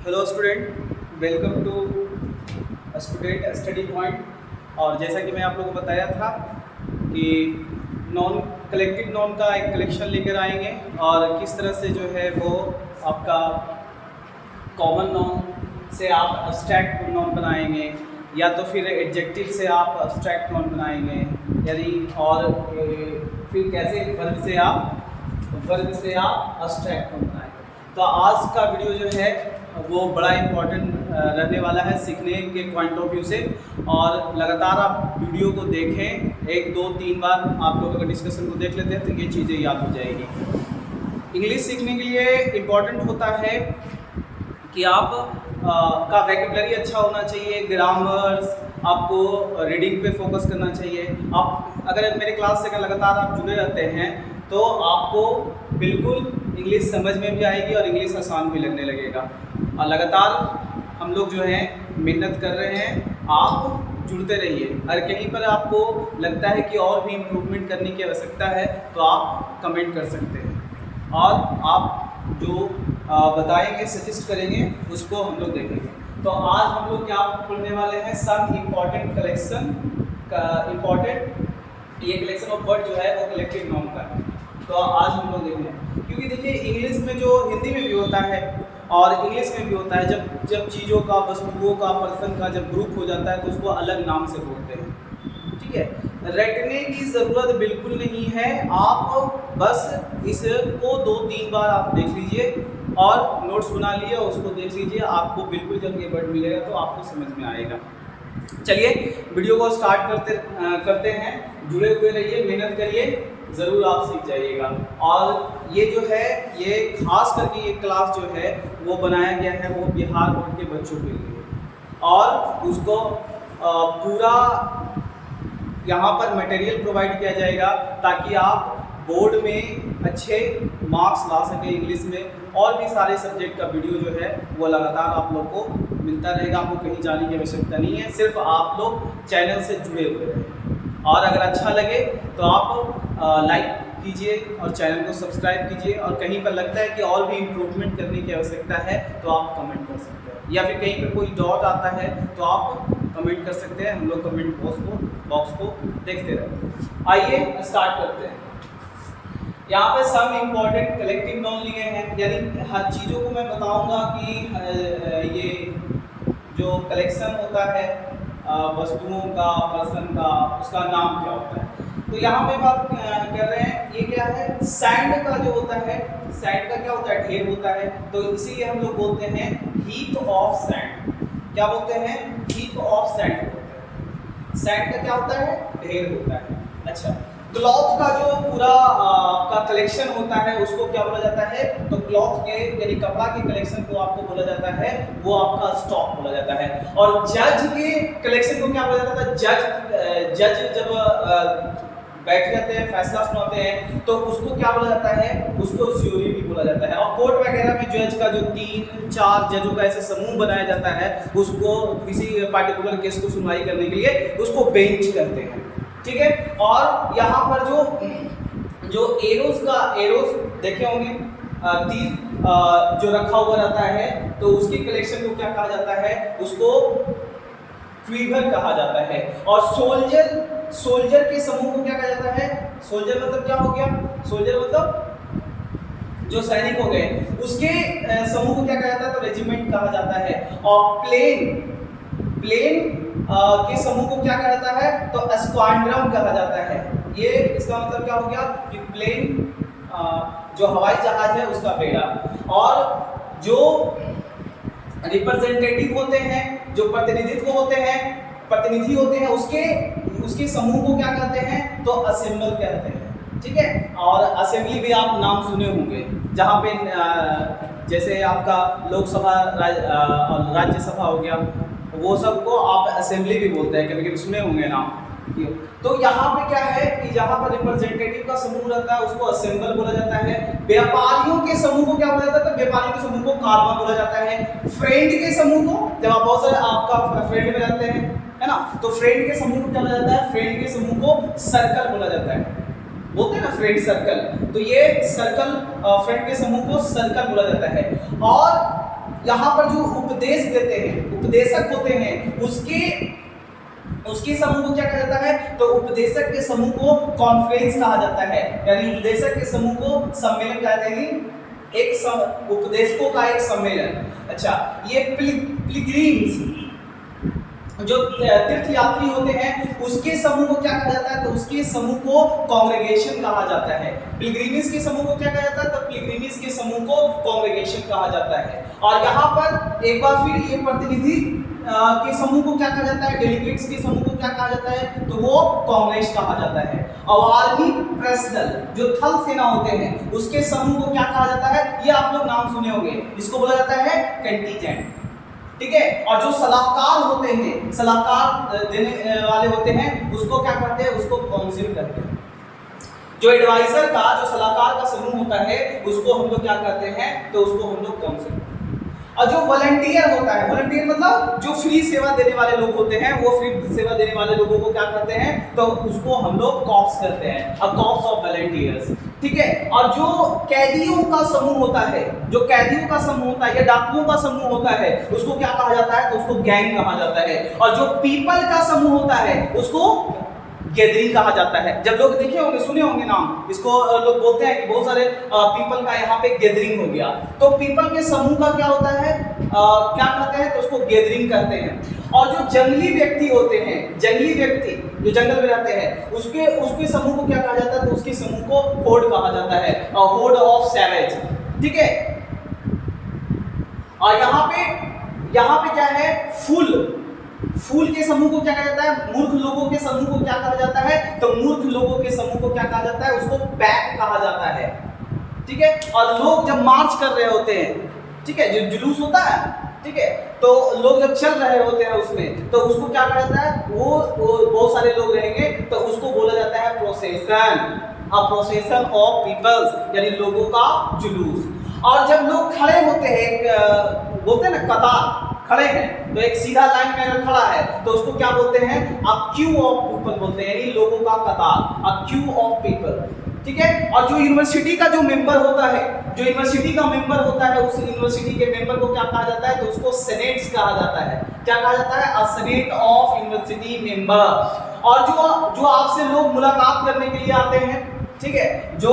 Hello student, welcome to student study point. और जैसा कि मैं आप लोगों को बताया था कि नॉन कलेक्टिव नॉन का एक कलेक्शन लेकर आएंगे और किस तरह से जो है वो आपका कॉमन नॉन से आप अब्स्ट्रैक्ट नॉन बनाएंगे या तो फिर एडजेक्टिव से आप अब्स्ट्रैक्ट नॉन बनाएंगे यानी और फिर कैसे वर्ब से आप अब्स्ट्रैक्ट नॉन बनाएंगे। तो आज का वीडियो जो है वो बड़ा इम्पोर्टेंट रहने वाला है सीखने के पॉइंट ऑफ व्यू से। और लगातार आप वीडियो को देखें, 1 2 3 बार आप लोगों का डिस्कशन को देख लेते हैं तो ये चीज़ें याद हो जाएगी। इंग्लिश सीखने के लिए इम्पोर्टेंट होता है कि आप का वैकेबलरी अच्छा होना चाहिए, ग्रामर्स, आपको रीडिंग पे फोकस करना चाहिए। आप अगर मेरे क्लास से लगातार आप जुड़े रहते हैं तो आपको बिल्कुल इंग्लिश समझ में भी आएगी और इंग्लिश आसान भी लगने लगेगा। और लगातार हम लोग जो है मेहनत कर रहे हैं, आप जुड़ते रहिए। अगर कहीं पर आपको लगता है कि और भी इम्प्रूवमेंट करने की आवश्यकता है तो आप कमेंट कर सकते हैं और आप जो बताएंगे, सजेस्ट करेंगे, उसको हम लोग देखेंगे। तो आज हम लोग क्या पढ़ने वाले हैं, सम इम्पॉर्टेंट कलेक्शन का ये कलेक्शन ऑफ वर्ड जो है वो कलेक्टिव नाउन का है। तो आज हम लोग देखेंगे, क्योंकि देखिए इंग्लिश में जो हिंदी में भी होता है और इंग्लिश में भी होता है, जब चीज़ों का, वस्तुओं का, पर्सन का जब ग्रुप हो जाता है तो उसको अलग नाम से बोलते हैं। ठीक है, रटने की ज़रूरत बिल्कुल नहीं है, आप बस इसको 2-3 बार आप देख लीजिए और नोट्स बना लिए, उसको देख लीजिए, आपको बिल्कुल जब ये वर्ड मिलेगा तो आपको समझ में आएगा। चलिए वीडियो को स्टार्ट करते हैं। जुड़े हुए रहिए, मेहनत करिए, ज़रूर आप सीख जाइएगा। और ये जो है ये खास करके ये क्लास जो है वो बनाया गया है वो बिहार बोर्ड के बच्चों के लिए, और उसको पूरा यहाँ पर मटेरियल प्रोवाइड किया जाएगा ताकि आप बोर्ड में अच्छे मार्क्स ला सकें इंग्लिश में। और भी सारे सब्जेक्ट का वीडियो जो है वो लगातार आप लोग को मिलता रहेगा, आपको कहीं जाने की आवश्यकता नहीं है, सिर्फ आप लोग चैनल से जुड़े हुए रहें। और अगर अच्छा लगे तो आप लाइक कीजिए और चैनल को सब्सक्राइब कीजिए, और कहीं पर लगता है कि और भी इम्प्रूवमेंट करने की आवश्यकता है तो आप कमेंट कर सकते हैं, या फिर कहीं पर कोई डाउट आता है तो आप कमेंट कर सकते हैं। हम लोग कमेंट बॉक्स को देखते रहते हैं। आइए स्टार्ट करते हैं। यहाँ पे सम इम्पॉर्टेंट कलेक्टिव नाउन लिए हैं, यानी हर चीज़ों को मैं बताऊंगा कि ये जो कलेक्शन होता है वस्तुओं का, पर्सन का, उसका नाम क्या होता है। तो यहाँ पे बात कर रहे हैं, ये क्या है, सैंड का जो होता है, सैंड का क्या होता है, ढेर होता है। तो इसीलिए हम लोग बोलते हैं हीप ऑफ सैंड। क्या बोलते हैं, हीप ऑफ सैंड होता है। सैंड का क्या होता है, ढेर होता है। अच्छा, क्लॉथ का जो पूरा आपका कलेक्शन होता है उसको क्या बोला जाता है, तो क्लॉथ के यानी कपड़ा के कलेक्शन को आपको बोला जाता है, वो आपका स्टॉक बोला जाता है। और जज के कलेक्शन को क्या बोला जाता है, जज जब बैठ जाते हैं, फैसला सुनाते हैं, तो उसको क्या बोला जाता है, उसको ज्यूरी भी बोला जाता है। और कोर्ट वगैरह में जज का जो 3-4 जजों का ऐसे समूह बनाया जाता है, उसको किसी पार्टिकुलर केस को सुनवाई करने के लिए उसको बेंच कहते हैं। ठीक है, और यहाँ पर जो एरोज देखे होंगे, तीर जो रखा हुआ रहता है, तो उसकी कलेक्शन को क्या कहा जाता है, उसको क्वीवर कहा जाता है। और सोल्जर के समूह को क्या कहा जाता है, सोल्जर मतलब क्या हो गया, सोल्जर मतलब जो सैनिक हो गए, उसके समूह को क्या कहा जाता है, तो रेजिमेंट कहा जाता है। और प्लेन के समूह को क्या कहा जाता है, तो स्क्वाड्रन कहा जाता है। ये इसका मतलब क्या हो गया कि प्लेन जो हवाई जहाज है उसका बेड़ा। और जो रिप्रेजेंटेटिव होते हैं, जो प्रतिनिधि होते हैं, उसके समूह को क्या कहते हैं, तो असेंबल कहते हैं। ठीक है, और असेंबली भी आप नाम सुने होंगे, जहाँ पे जैसे आपका लोकसभा और राज्यसभा हो गया, वो सबको आप असेंबली भी बोलते हैं, कभी कभी सुने होंगे नाम। तो यहाँ पे क्या है कि जहाँ पर रिप्रेजेंटेटिव का समूह रहता है उसको असेंबल बोला जाता है। व्यापारियों के समूह को क्या बोला जाता है, तो व्यापारियों के समूह को कारवां बोला जाता है। फ्रेंड के समूह को, जब आप बहुत सारे आपका फ्रेंड में रहते हैं, है ना, तो फ्रेंड के समूह को क्या बोला जाता है, फ्रेंड के समूह को सर्कल बोला जाता है। बोलते हैं ना फ्रेंड सर्कल, तो ये सर्कल फ्रेंड के समूह को सर्कल बोला जाता है। और यहाँ पर जो उपदेश देते हैं, उपदेशक होते हैं, उसके समूह को क्या कहा जाता है? तो उपदेशक के समूह को कॉन्फ्रेंस कहा जाता है, यानी उपदेशक के समूह को सम्मेलन कहते हैं, एक उपदेशकों का एक सम्मेलन। अच्छा, ये पिलग्रिम्स जो तीर्थयात्री होते हैं उसके समूह को क्या कहा जाता है? तो उसके समूह को कांग्रेगेशन कहा जाता है। पिलग्रिमेज के समूह को क्या कहा जाता है? तो पिलग्रिमेज के समूह को कांग्रेगेशन कहा जाता है। और यहाँ पर एक बार फिर ये प्रतिनिधि के समूह को क्या कहा जाता है? डेलीगेट्स के समूह को क्या कहा जाता है? तो वो कांग्रेस कहा जाता है। और आर्मी पर्सनल जो थल सेना होते हैं उसके समूह को क्या कहा जाता है? ये आप लोग नाम सुने होंगे, इसको बोला जाता है कंटीजेंट। ठीक है। और जो सलाहकार होते हैं, सलाहकार देने वाले होते हैं, उसको क्या कहते हैं? उसको काउंसिल कहते हैं। जो एडवाइजर का, जो सलाहकार का समूह होता है उसको हम लोग क्या कहते हैं? तो उसको हम लोग काउंसिल। और जो वॉलंटियर होता है, वॉलंटियर मतलब जो फ्री सेवा देने वाले लोग होते हैं, वो फ्री सेवा देने वाले लोगों को क्या कहते हैं? तो उसको हम लोग कॉप्स कहते हैं, अ कॉप्स ऑफ वॉलंटियर्स। ठीक है। और जो कैदियों का समूह होता है, जो कैदियों का समूह होता है या डाकुओं का समूह होता है, उसको क्या कहा जाता है? तो उसको गैंग कहा जाता है। और जो पीपल का समूह होता है उसको गैदरिंग कहा जाता है। जब लोग देखे होंगे, सुने होंगे नाम, इसको लोग बोलते हैं कि बहुत सारे पीपल का यहाँ पे गैदरिंग हो गया। तो पीपल के समूह का क्या होता है? क्या कहते हैं? तो उसको गैदरिंग कहते हैं। और जो जंगली व्यक्ति होते हैं, जंगली व्यक्ति जो जंगल में रहते हैं, उसके समूह को क्या कहा जाता है? तो उसके समूह को होर्ड कहा जाता है, होर्ड ऑफ सैवेज। ठीक है। और यहाँ पे क्या है? फूल के समूह को क्या कहा जाता है? मूर्ख लोगों के समूह को क्या कहा जाता है? तो मूर्ख लोगों के समूह को क्या कहा जाता है? उसको पैक कहा जाता है। ठीक है। और लोग जब मार्च कर रहे होते हैं, ठीक है, जो जुलूस होता है, ठीक है, तो लोग जब चल रहे होते हैं उसमें, तो उसको क्या कहा जाता है? वो बहुत सारे लोग रहेंगे तो उसको बोला जाता है procession, a procession of peoples, यानी लोगों का जुलूस। और जब लोग खड़े होते हैं, बोलते हैं ना कतार, खड़े हैं, तो एक सीधा लाइन में अगर खड़ा है तो उसको क्या बोलते हैं? अ क्यू ऑफ पीपल बोलते हैं, यानी लोगों का कतार, अ क्यू ऑफ पीपल। ठीक है। और जो यूनिवर्सिटी का जो मेंबर होता है, जो यूनिवर्सिटी का मेंबर होता है, उस यूनिवर्सिटी के मेंबर को क्या कहा जाता है? तो उसको सेनेट्स कहा जाता है। क्या कहा जाता है? अ सेनेट ऑफ यूनिवर्सिटी मेंबर। और जो आपसे लोग मुलाकात करने के लिए आते हैं, ठीक है, जो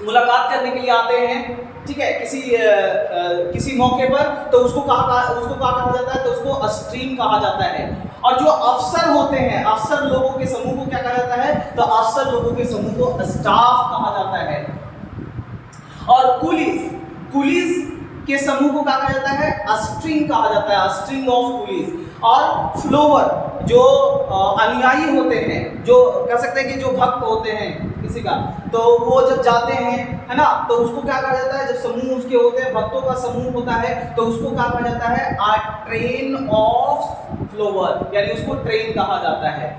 मुलाकात करने के लिए आते हैं, ठीक है, किसी मौके पर, तो उसको कहा जाता है? तो उसको स्ट्रीम कहा जाता है। और जो अफसर होते हैं, अफसर लोगों के समूह को क्या कहा जाता है? तो अफसर लोगों के समूह को स्टाफ कहा जाता है। और कुलीज के समूह को क्या कहा जाता है? स्ट्रिंग कहा जाता है, स्ट्रिंग ऑफ कुलीज। और फ्लोवर जो अनुयायी होते हैं, जो कह सकते हैं कि जो भक्त होते हैं किसी का, तो वो जब जाते हैं, है ना, तो उसको क्या कहा जाता है? जब समूह उसके होते हैं, भक्तों का समूह होता है, तो उसको क्या कहा जाता है? अ ट्रेन ऑफ फ्लोवर, यानी उसको ट्रेन कहा जाता है।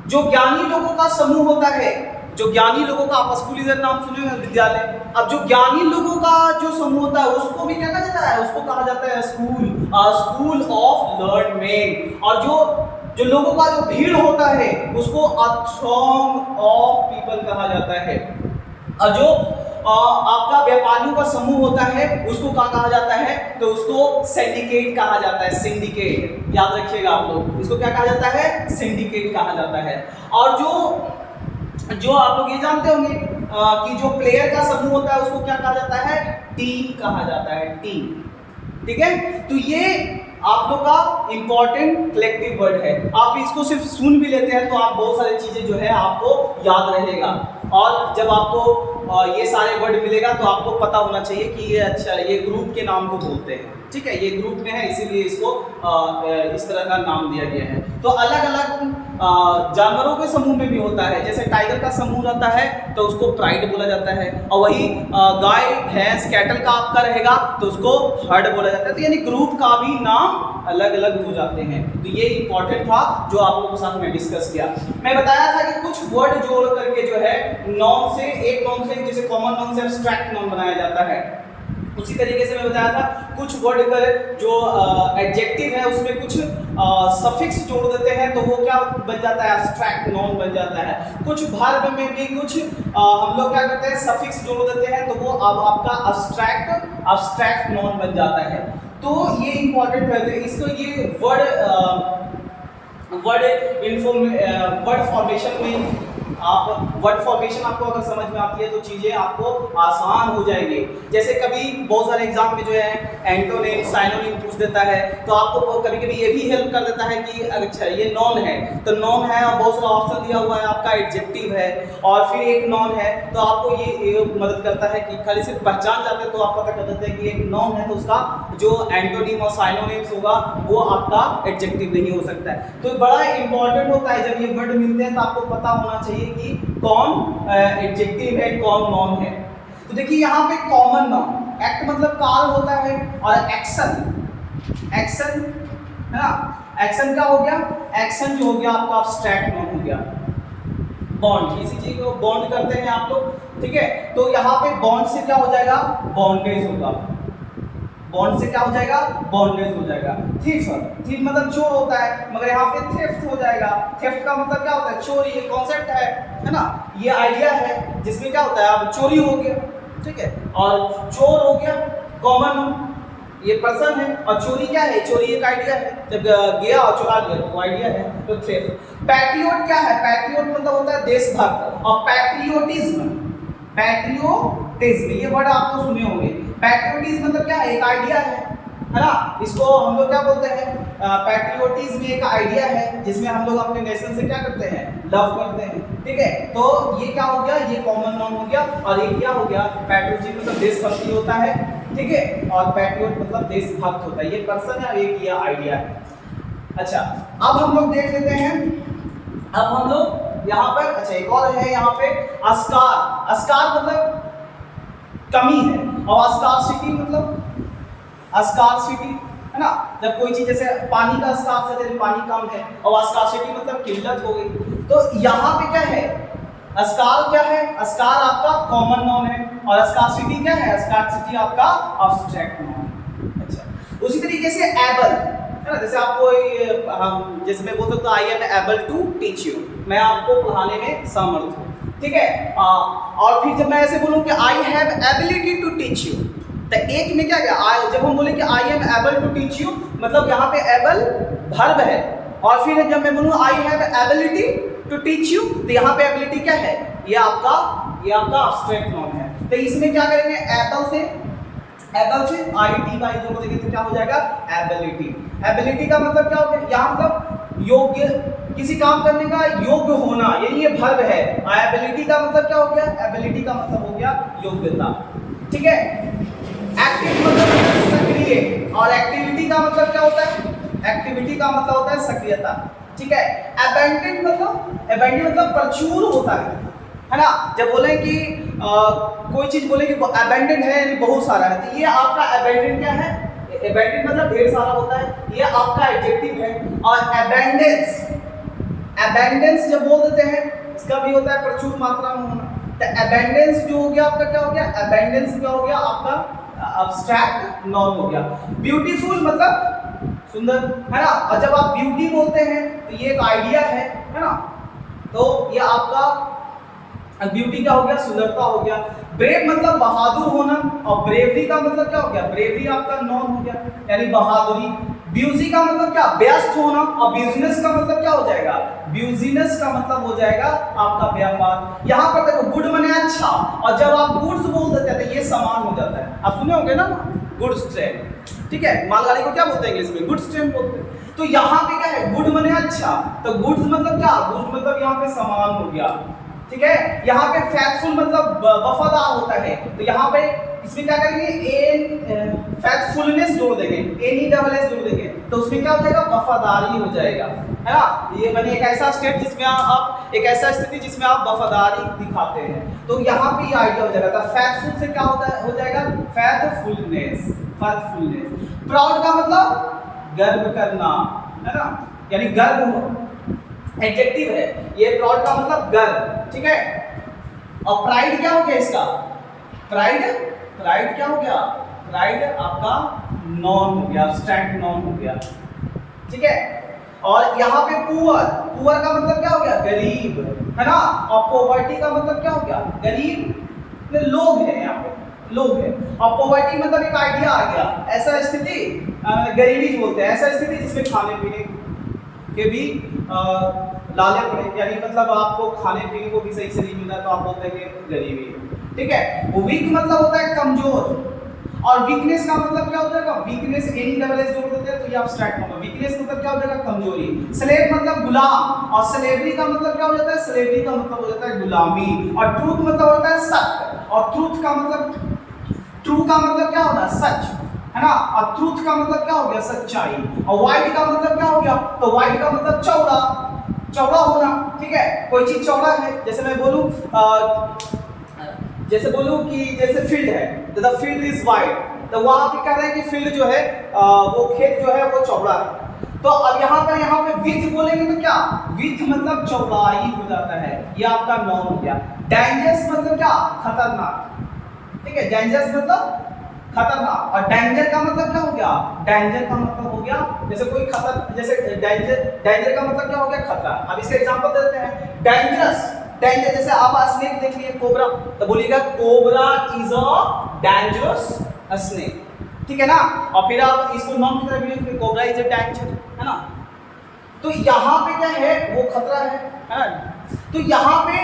जो ज्ञानी लोगों का समूह होता है, जो ज्ञानी लोगों का, आप स्कूल इधर नाम सुने हैं विद्यालय, अब जो ज्ञानी लोगों का जो समूह होता है उसको भी क्या कहा जाता है? उसको कहा जाता है स्कूल ऑफ लर्न मेन। और जो लोगों का जो भीड़ होता है उसको अ थ्रॉन्ग ऑफ पीपल कहा जाता है। और जो आपका व्यापारियों का समूह होता है उसको क्या कहा जाता है? तो उसको सिंडिकेट कहा जाता है, सिंडिकेट, याद रखिएगा आप लोग, इसको क्या कहा जाता है? सिंडिकेट कहा जाता है। और जो आप लोग ये जानते होंगे कि जो प्लेयर का समूह होता है उसको क्या कहा जाता है? टीम कहा जाता है, टीम। ठीक है। तो ये आप लोग का इंपॉर्टेंट कलेक्टिव वर्ड है। आप इसको सिर्फ सुन भी लेते हैं तो आप बहुत सारी चीजें जो है आपको याद रहेगा। और जब आपको ये सारे वर्ड मिलेगा तो आपको पता होना चाहिए कि ये अच्छा, ये ग्रुप के नाम को बोलते हैं। ठीक है, ये ग्रुप में है इसीलिए इसको इस तरह का नाम दिया गया है। तो अलग अलग जानवरों के समूह में भी होता है, जैसे टाइगर का समूह रहता है तो उसको प्राइड बोला जाता है। और वही गाय, भैंस, कैटल का आपका रहेगा तो उसको हर्ड बोला जाता है। तो यानी ग्रुप का भी नाम अलग अलग हो जाते हैं। तो ये इंपॉर्टेंट था जो आप लोगों के साथ में डिस्कस किया। मैं बताया था कि कुछ वर्ड जोड़ करके जो है नॉन से, एक नॉन से, जैसे कॉमन नॉन से एब्स्ट्रैक्ट नॉन बनाया जाता है। उसी तरीके से मैं बताया था कुछ वर्ड का जो एडजेक्टिव है उसमें कुछ सफिक्स जोड़ देते हैं तो वो क्या बन जाता है, एब्स्ट्रैक्ट नाउन बन जाता है। कुछ वर्ब में भी कुछ हम लोग क्या करते हैं, सफिक्स जोड़ देते हैं तो वो अब आपका एब्स्ट्रैक्ट नाउन बन जाता है। तो ये इंपॉर्टेंट है, इसको ये वर्ड फॉर्मेशन में आप वर्ड फॉर्मेशन आपको अगर समझ में आती है तो चीज़ें आपको आसान हो जाएंगी। जैसे कभी बहुत सारे एग्जाम में जो है एंटोनिम साइनोनिम पूछ देता है तो आपको कभी कभी ये भी हेल्प कर देता है कि अच्छा ये नॉन है तो नॉन है और बहुत सारा ऑप्शन दिया हुआ है, आपका एडजेक्टिव है और फिर एक नॉन है तो आपको ये मदद करता है कि खाली सिर्फ पहचान जाते हैं तो आप पता कर देते हैं कि एक नॉन है तो उसका जो एंटोनिम और साइनोनिम्स होगा वो आपका एडजेक्टिव नहीं हो सकता है। तो बड़ा इंपॉर्टेंट होता है जब ये वर्ड मिलते हैं तो आपको पता होना चाहिए कि कौन एडजेक्टिव है कौन नॉन है। तो देखिए यहाँ पे कॉमन नाउन, एक्ट मतलब कार्य होता है और एक्शन है ना, एक्शन क्या हो गया, एक्शन जो हो गया आपका एब्स्ट्रैक्ट नाउन हो गया। बॉन्ड, किसी चीज को बॉन्ड करते हैं आप लोग, ठीक है, तो यहाँ पे बॉन्ड से क्या हो जाएगा, बॉन्डेज होगा, बॉन्ड से क्या हो जाएगा, बॉन्डेज हो जाएगा। थीफ मतलब चोर होता है मगर यहाँ पे थेफ्ट हो जाएगा। थेफ्ट का मतलब क्या होता है, चोरी, ये कॉन्सेप्ट है ना, ये आइडिया है जिसमें क्या होता है अब चोरी हो गया, ठीक है, और चोर हो गया कॉमन, ये पर्सन है, और चोरी क्या है, चोरी एक आइडिया है, जब गया और चुरा लिया तो आइडिया है, तो थेफ्ट। पैट्रियोट क्या है, पैट्रियोट मतलब होता है देशभक्त, और पैट्रियोटिज्म ये वर्ड आपको सुने होंगे। पैट्रियोटिज्म मतलब क्या है, एक आइडिया है ना, इसको हम लोग क्या बोलते हैं, पैट्रियोटिज्म एक आइडिया है जिसमें हम लोग अपने नेशन से क्या करते हैं, लव करते हैं, ठीक है। तो ये क्या हो गया, ये कॉमन नाउन हो गया, और ये क्या हो गया, पैट्रियोटिज्म मतलब देशभक्ति होता है, ठीक है, और पैट्रियोट मतलब देशभक्त होता है, ये पर्सन है, एक ये आइडिया है। अच्छा अब हम लोग देख लेते हैं, अब हम लोग यहाँ पर, अच्छा एक और है यहाँ पे अस्कार मतलब कमी है, और स्कार्सिटी मतलब स्कार्सिटी है ना, जब कोई चीज जैसे पानी का स्कार्सिटी है, पानी कम है, और स्कार्सिटी मतलब किल्लत हो गई। तो यहाँ पे क्या है, अस्कार क्या है, अस्कार आपका कॉमन नाउन है, और स्कार्सिटी क्या है, स्कार्सिटी आपका एब्स्ट्रैक्ट नाउन। अच्छा उसी तरीके से एबल है ना, जैसे आपको हम जैसे मैं बोल सकता हूँ I am able to teach you, मैं आपको पढ़ाने में समर्थ हूँ, ठीक है। और फिर जब मैं ऐसे बोलूँ कि I have ability to teach you, तो एक में क्या गया, जब हम बोले कि I am able to teach you मतलब यहाँ पे एबल वर्ब है, और फिर जब मैं बोलूँ I have ability to teach you तो यहाँ पे एबिलिटी क्या है, ये आपका एब्स्ट्रैक्ट नाउन है। तो इसमें क्या करेंगे, एबल से आई टी वाई जोड़ देंगे तो क्या हो जाएगा, एबिलिटी का मतलब क्या हो गया, यहाँ मतलब योग्य, किसी काम करने का योग्य होना, यानी ये वर्ब है। एबिलिटी का मतलब क्या हो गया, एबिलिटी का मतलब हो गया योग्यता, ठीक है। एक्टिव मतलब सक्रिय, और एक्टिविटी का मतलब क्या होता है, एक्टिविटी का मतलब होता है सक्रियता, ठीक है। अबैंडेंट मतलब प्रचुर होता है ना, जब बोले कि कोई चीज बोले कि अबैंडेंट है यानी बहुत सारा है, तो ये आपका अबैंडेंट क्या है, अबैंडेंट मतलब ढेर सारा होता है, ये आपका एडजेक्टिव है। और अबैंडेंस जब बोल देते हैं इसका भी होता है प्रचुर मात्रा में होना, तो अबैंडेंस जो हो गया आपका क्या हो गया, अबैंडेंस क्या हो गया आपका एब्स्ट्रैक्ट नाउन हो गया। ब्यूटीफुल मतलब सुंदर है ना, और जब आप ब्यूटी बोलते हैं तो ये एक आइडिया है ना, तो ये आपका ब्यूटी क्या हो गया, सुंदरता हो गया। ब्रेव मतलब बहादुर होना, और ब्रेवरी का मतलब क्या हो गया, ब्रेवरी आपका नाउन हो गया यानी बहादुरी। ब्यूजी का मतलब क्या, व्यस्त होना, और बिजनेस का मतलब क्या हो जाएगा, बिजनेस का मतलब हो जाएगा आपका व्यापार। यहाँ पर देखो गुड माने अच्छा, और जब आप गुड्स बोल देते हैं तो ये सामान हो जाता है, आप सुने होंगे ना गुड्स ट्रेन, ठीक है, मालगाड़ी को क्या बोलते हैं इंग्लिश में, गुड्स ट्रेन बोलते हैं। तो यहाँ पे क्या है, गुड माने अच्छा, तो गुड्स मतलब क्या, गुड्स मतलब यहाँ पे सामान हो गया, ठीक है। यहाँ पे फैक्टफुल मतलब वफादार होता है, तो यहाँ पे इसमें क्या करेंगे, फैक्टफुलनेस जोड़ देंगे, NESS जोड़ देंगे, तो उसमें क्या हो जाएगा, वफादारी हो जाएगा, है ना। ये मैंने एक ऐसा स्टेट जिसमें आप, एक ऐसा स्थिति जिसमें आप वफादारी दिखाते हैं, तो यहाँ पे ये आइडिया हो जाएगा। फैक्टफुल से क्या होता है, हो जाएगा फैक्टफुलनेस। प्राउड का मतलब गर्व करना, है ना, यानी गर्व हो, एडजेक्टिव है ये, प्राउड का मतलब गर्व, ठीक है। और प्राइड क्या हो गया इसका, प्राइड राइट क्या हो गया, राइट आपका नॉन हो गया, एब्स्ट्रैक्ट नॉन हो गया, ठीक है। और यहाँ पे पुअर, पुअर का मतलब क्या हो गया, गरीब, है ना। और पॉवर्टी का मतलब क्या हो गया, गरीब लोग हैं, यहाँ पे लोग हैं। और पॉवर्टी मतलब एक आइडिया आ गया, ऐसा स्थिति, गरीबी बोलते हैं ऐसा स्थिति जिसमें खाने पीने के भी लाले पड़े, यानी मतलब आपको खाने पीने को भी सही से नहीं मिला तो आप बोलते हैं कि गरीबी है, ठीक है। वीक मतलब होता है कमजोर, और वीकनेस का मतलब क्या हो जाएगा, वीकनेस एनी डबल एस जोड़ देते हैं तो ये एब्स्ट्रैक्ट होगा। वीकनेस मतलब क्या हो जाएगा, कमजोरी। स्लेव मतलब गुलाम, और स्लेवरी का मतलब क्या हो जाता है, स्लेवरी का मतलब हो जाता है गुलामी। और ट्रूथ मतलब होता है सत्य, और ट्रूथ का मतलब, ट्रू का मतलब क्या होता है, सच, है ना। और ट्रूथ का मतलब क्या हो गया, सच्चाई। और वाइड का मतलब क्या हो गया, तो वाइड का मतलब चौड़ा, चौड़ा होना, ठीक है। कोई चीज चौड़ा है, जैसे मैं बोलूं कि जैसे फील्ड है, द फील्ड इज वाइड, तो वहां पे कह रहे हैं कि फील्ड जो है वो खेत जो है वो चौड़ा है। तो अब यहाँ पे विथ बोलेंगे तो क्या, विथ मतलब चौड़ाई हो जाता है, ये आपका नॉन हो गया। डेंजरस मतलब क्या, खतरनाक, ठीक है। डेंजरस मतलब खतरनाक। और डेंजर का मतलब क्या हो गया, डेंजर का मतलब हो गया जैसे कोई खतर, जैसे डेंजर का मतलब क्या हो गया, खतरा। अब इसका एग्जांपल देते हैं, डेंजरस, डेंजर जैसे आप स्नेक देख लिए, कोबरा, तो बोलिएगा cobra is a dangerous snake, ठीक है ना। और फिर आप इसको नॉन की तरफ यूज करें, कोबरा इज अ डेंजर, है ना। तो यहाँ पे क्या है, वो खतरा है ना। तो यहाँ पे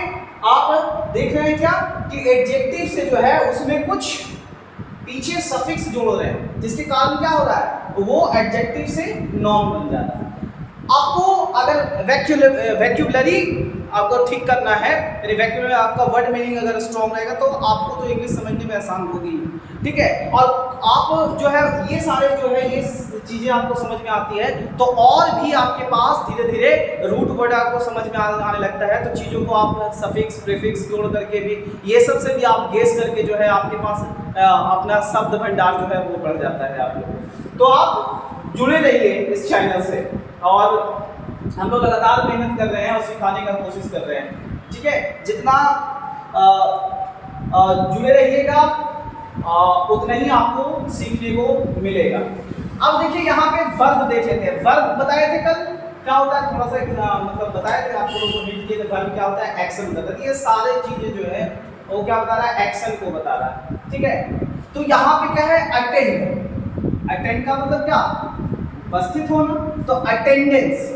आप देख रहे हैं क्या कि एडजेक्टिव से जो है उसमें कुछ पीछे सफिक्स जोड़ रहे हैं, जिसके कारण क्या हो रहा है, वो एडजेक्टिव से नॉन बन जाता है। आपको अगर वैक्यूलरी आपको ठीक करना है, यानी वैक्यूलरी आपका वर्ड मीनिंग अगर स्ट्रॉन्ग रहेगा तो आपको तो इंग्लिश समझने में आसान होगी, ठीक है। और आप जो है ये सारे जो है ये चीजें आपको समझ में आती है, तो और भी आपके पास धीरे धीरे रूट वर्ड आपको समझ में आने लगता है, तो चीजों को आप सफिक्स प्रीफिक्स जोड़ करके भी, ये सब से भी आप गेस करके जो है आपके पास अपना शब्द भंडार जो है वो बढ़ जाता है आप लोग। तो आप जुड़े रहिए इस चैनल से, और हम लोग लगातार मेहनत कर रहे हैं और सिखाने का कोशिश कर रहे हैं, ठीक है। जितना जुड़े रहिएगा उतना ही आपको सीखने को मिलेगा। अब देखिए यहाँ पे वर्ब देख लेते हैं। वर्ब बताए थे कल क्या होता है, थोड़ा सा मतलब बताए थे आप लोगों को, रीड किए थे। वर्ब क्या होता है, एक्शन बताता है। ये सारे चीजें जो है वो क्या बता रहा है, एक्शन को बता रहा है, ठीक है। तो यहाँ पे क्या है, अटेंड। अटेंड का मतलब क्या, उपस्थित होना, तो अटेंडेंस।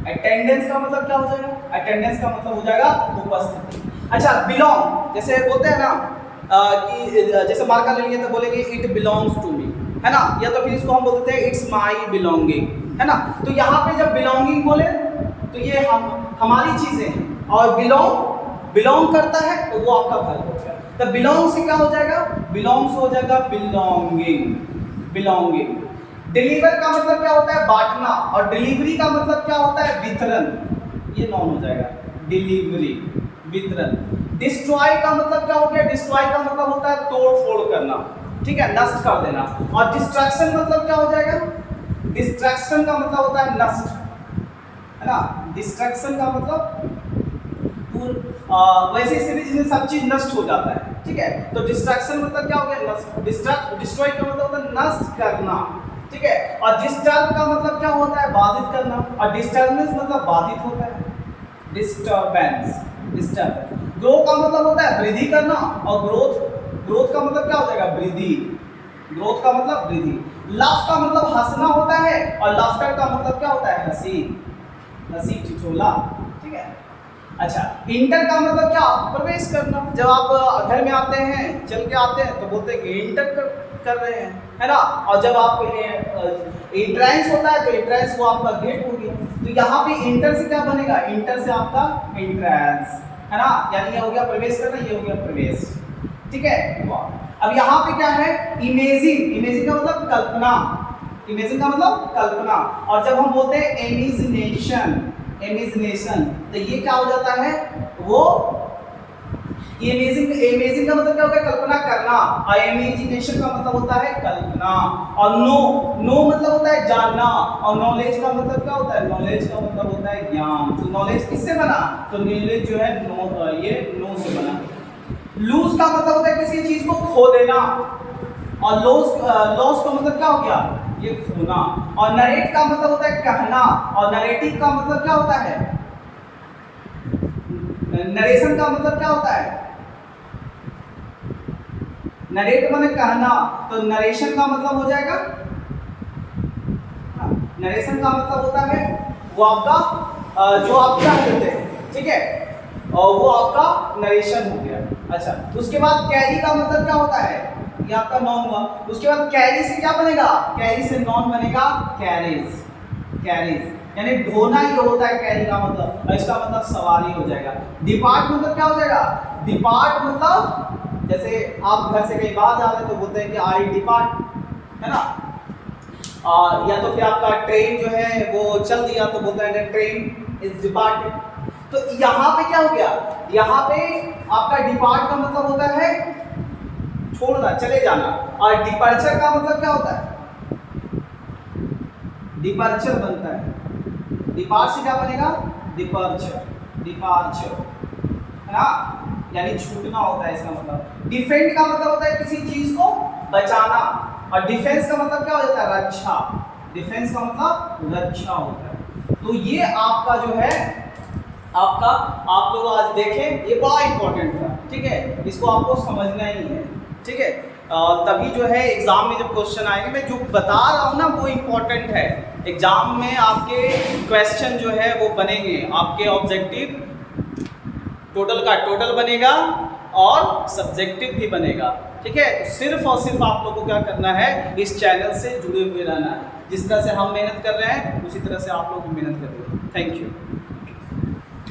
अटेंडेंस का मतलब क्या हो जाएगा, अटेंडेंस का मतलब हो जाएगा उपस्थिति। अच्छा, बिलोंग, जैसे बोलते हैं ना कि जैसे मार्का ले लिए तो बोलेंगे इट बिलोंग्स टू मी, है ना, या तो फिर इसको हम बोलते हैं इट्स माय बिलोंगिंग, है ना। तो यहाँ पे जब बिलोंगिंग बोले तो ये हमारी चीजें हैं, और बिलोंग करता है तो वो आपका वर्ब हो गया। तो बिलोंग से क्या हो जाएगा, बिलोंग से हो जाएगा बिलोंगिंग, बिलोंगिंग। डिलीवर का मतलब क्या होता है, बांटना, और डिलीवरी का मतलब क्या होता है, वितरण, ये नॉन हो जाएगा, डिलीवरी, वितरण। डिस्ट्रॉय का मतलब क्या हो गया, डिस्ट्रॉय का मतलब होता है तोड़ फोड़ करना, ठीक है, नष्ट कर देना। और डिस्ट्रैक्शन मतलब क्या हो जाएगा, डिस्ट्रैक्शन का मतलब होता है नष्ट, है ना। डिस्ट्रैक्शन का मतलब वैसे स्थिति जिसमें सब चीज नष्ट हो जाता है, ठीक है। तो डिस्ट्रैक्शन मतलब क्या हो गया, नष्ट। डिस्ट्रॉय का मतलब होता है नष्ट करना, ठीक है। और डिस्टर्ब का मतलब क्या होता है, बाधित करना, और डिस्टर्बेंस मतलब बाधित होता है, डिस्टर्बेंस, डिस्टर्ब। ग्रो का मतलब होता है वृद्धि करना, और ग्रोथ का मतलब क्या हो जाएगा, वृद्धि, ग्रोथ का मतलब वृद्धि। लाफ का मतलब हंसना होता है, और लाफ्टर का मतलब क्या होता है, हंसी, हंसी ठिठोला, ठीक है। अच्छा, इंटर का मतलब क्या, प्रवेश करना। जब आप घर में आते हैं, चल के आते हैं तो बोलते हैं कि इंटर कर रहे हैं, है ना। और जब आप एंट्रेंस होता है तो एंट्रेंस वो आपका गेट हो गया। तो यहाँ पे इंटर से क्या बनेगा, इंटर से आपका एंट्रेंस, है ना, यानी ये हो गया प्रवेश करना, ये हो गया प्रवेश, ठीक है। अब यहाँ पे क्या है, इमेजिन। इमेजिन का मतलब कल्पना, इमेजिन का मतलब कल्पना। और जब हम बोलते हैं इमेजिनेशन, इमेजिनेशन, तो ये क्या हो जाता है, वो इमेजिन का मतलब क्या होता है, कल्पना करना, और इमेजिनेशन का मतलब होता है कल्पना। और नो मतलब होता है जानना, और नॉलेज का मतलब क्या होता है, नॉलेज का मतलब होता है ज्ञान। तो नॉलेज किससे बना, तो नॉलेज जो है ये नो से बना। लूज का मतलब होता है किसी चीज को खो देना, और लॉस का मतलब क्या हो गया, ये खोना। और नरेट का मतलब होता है कहना, और नरेटिव का मतलब क्या होता है, नरेशन का मतलब क्या होता है, नरेट माने कहना, तो नरेशन का मतलब हो जाएगा, नरेशन का मतलब होता है वो आपका जो आप क्या कहते हैं, ठीक है, और वो आपका नरेशन हो गया। अच्छा, तो उसके बाद कैरी का मतलब क्या होता है, ये आपका नॉन हुआ। उसके बाद कैरी से क्या बनेगा, कैरी से नॉन बनेगा कैरेज, कैरेज यानी ढोना ये होता है कैरी का मतलब, और इसका मतलब सवारी हो जाएगा। डिपार्ट मतलब क्या हो जाएगा, डिपार्ट मतलब जैसे आप घर से कहीं बाहर जा रहे हैं तो बोलते हैं कि आई डिपार्ट, है ना, या तो फिर आपका ट्रेन जो है वो चल दिया तो बोलते हैं ट्रेन इज डिपार्टेड। तो यहाँ पे क्या हो गया, यहाँ पे आपका डिपार्ट का मतलब होता है छोड़ना, चले जाना, और डिपर्चर का मतलब क्या होता है, डिपर्चर बनता है, डिपार्ट से क्या बनेगा, डिपर्चर, डिपार्चर, है ना, यानी छूटना होता है इसका मतलब। डिफेंड का मतलब होता है किसी चीज को बचाना, और डिफेंस का मतलब क्या हो जाता है, रक्षा, डिफेंस का मतलब रक्षा होता है। तो ये आपका जो है आपका, आप लोग आज देखें, ये बड़ा इंपॉर्टेंट था, ठीक है, इसको आपको समझना ही है, ठीक है, तभी जो है एग्जाम में जब क्वेश्चन आएंगे, मैं जो बता रहा हूँ ना वो इंपॉर्टेंट है। एग्जाम में आपके क्वेश्चन जो है वो बनेंगे, आपके ऑब्जेक्टिव टोटल का टोटल बनेगा और सब्जेक्टिव भी बनेगा, ठीक है। तो सिर्फ और सिर्फ आप लोगों को क्या करना है, इस चैनल से जुड़े हुए रहना है। जिस तरह से हम मेहनत कर रहे हैं उसी तरह से आप लोग भी मेहनत कर रहे हैं। Thank you.